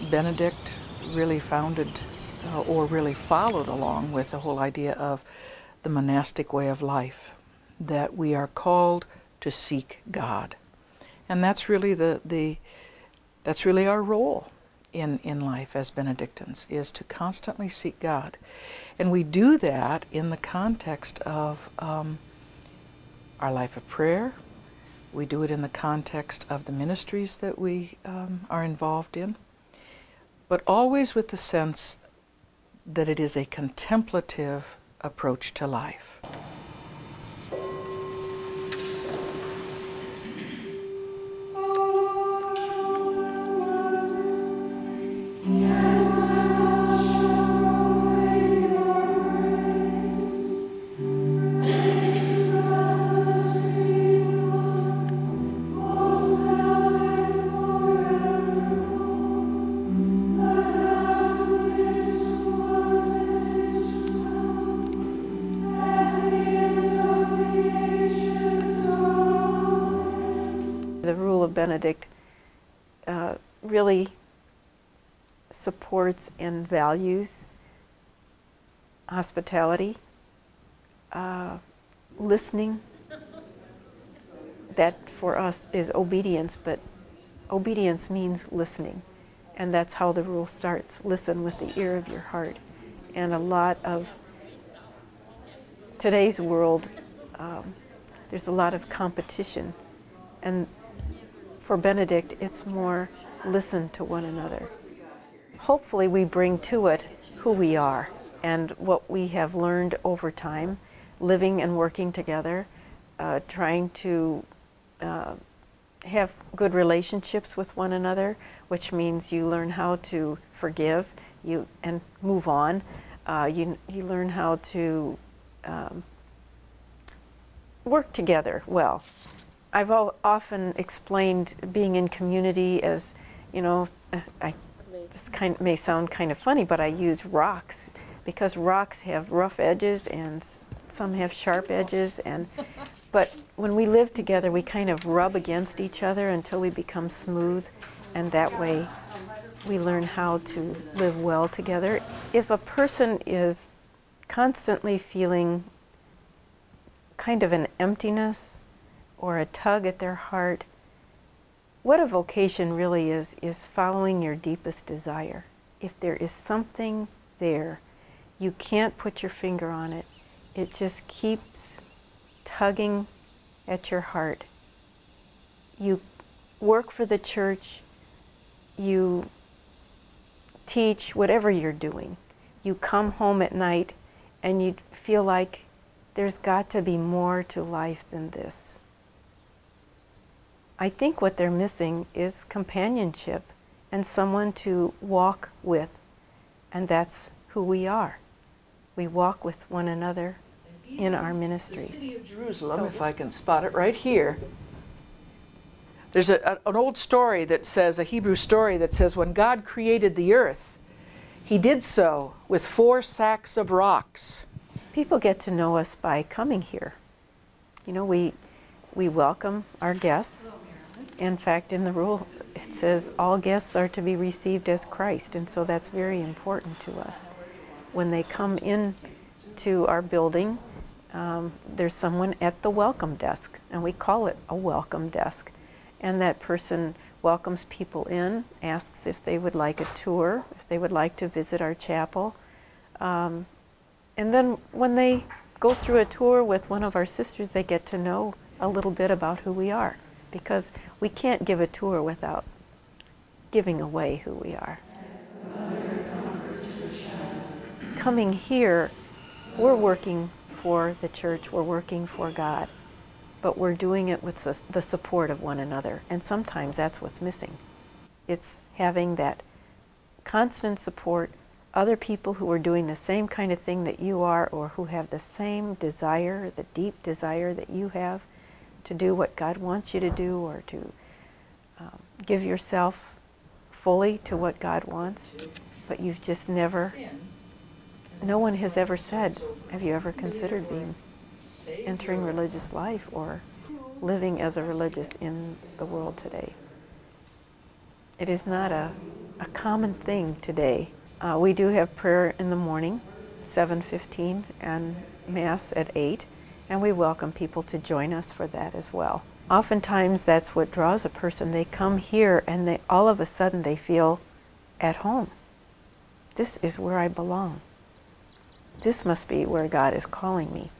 Benedict really founded or really followed along with the whole idea of the monastic way of life, that we are called to seek God. And that's really that's really our role in life as Benedictines, is to constantly seek God. And we do that in the context of our life of prayer. We do it in the context of the ministries that we are involved in, but always with the sense that it is a contemplative approach to life. The rule of Benedict really supports and values hospitality, listening. That for us is obedience, but obedience means listening. And that's how the rule starts. Listen with the ear of your heart. And a lot of today's world, there's a lot of competition. And for Benedict, it's more listen to one another. Hopefully we bring to it who we are and what we have learned over time, living and working together, trying to have good relationships with one another, which means you learn how to forgive and move on. You learn how to work together well. I've often explained being in community as, you know, this may sound kind of funny, but I use rocks because rocks have rough edges and some have sharp edges. But when we live together, we kind of rub against each other until we become smooth, and that way we learn how to live well together. If a person is constantly feeling kind of an emptiness or a tug at their heart, what a vocation really is following your deepest desire. If there is something there, you can't put your finger on it. It just keeps tugging at your heart. You work for the church, you teach, whatever you're doing. You come home at night and you feel like there's got to be more to life than this. I think what they're missing is companionship and someone to walk with, and that's who we are. We walk with one another in our ministries. The city of Jerusalem, if I can spot it right here, there's an old story that says, a Hebrew story that says, when God created the earth, He did so with 4 sacks of rocks. People get to know us by coming here. You know, we welcome our guests. In fact, in the rule, it says all guests are to be received as Christ, and so that's very important to us. When they come in to our building, there's someone at the welcome desk, and we call it a welcome desk. And that person welcomes people in, asks if they would like a tour, if they would like to visit our chapel. And then when they go through a tour with one of our sisters, they get to know a little bit about who we are, because we can't give a tour without giving away who we are. Coming here, we're working for the church, we're working for God, but we're doing it with the support of one another, and sometimes that's what's missing. It's having that constant support, other people who are doing the same kind of thing that you are, or who have the same desire, the deep desire that you have to do what God wants you to do, or to give yourself fully to what God wants, but you've just never, no one has ever said, have you ever considered entering religious life or living as a religious in the world today? It is not a a common thing today. We do have prayer in the morning, 7:15, and Mass at 8, and we welcome people to join us for that as well. Oftentimes that's what draws a person. They come here and they all of a sudden they feel at home. This is where I belong. This must be where God is calling me.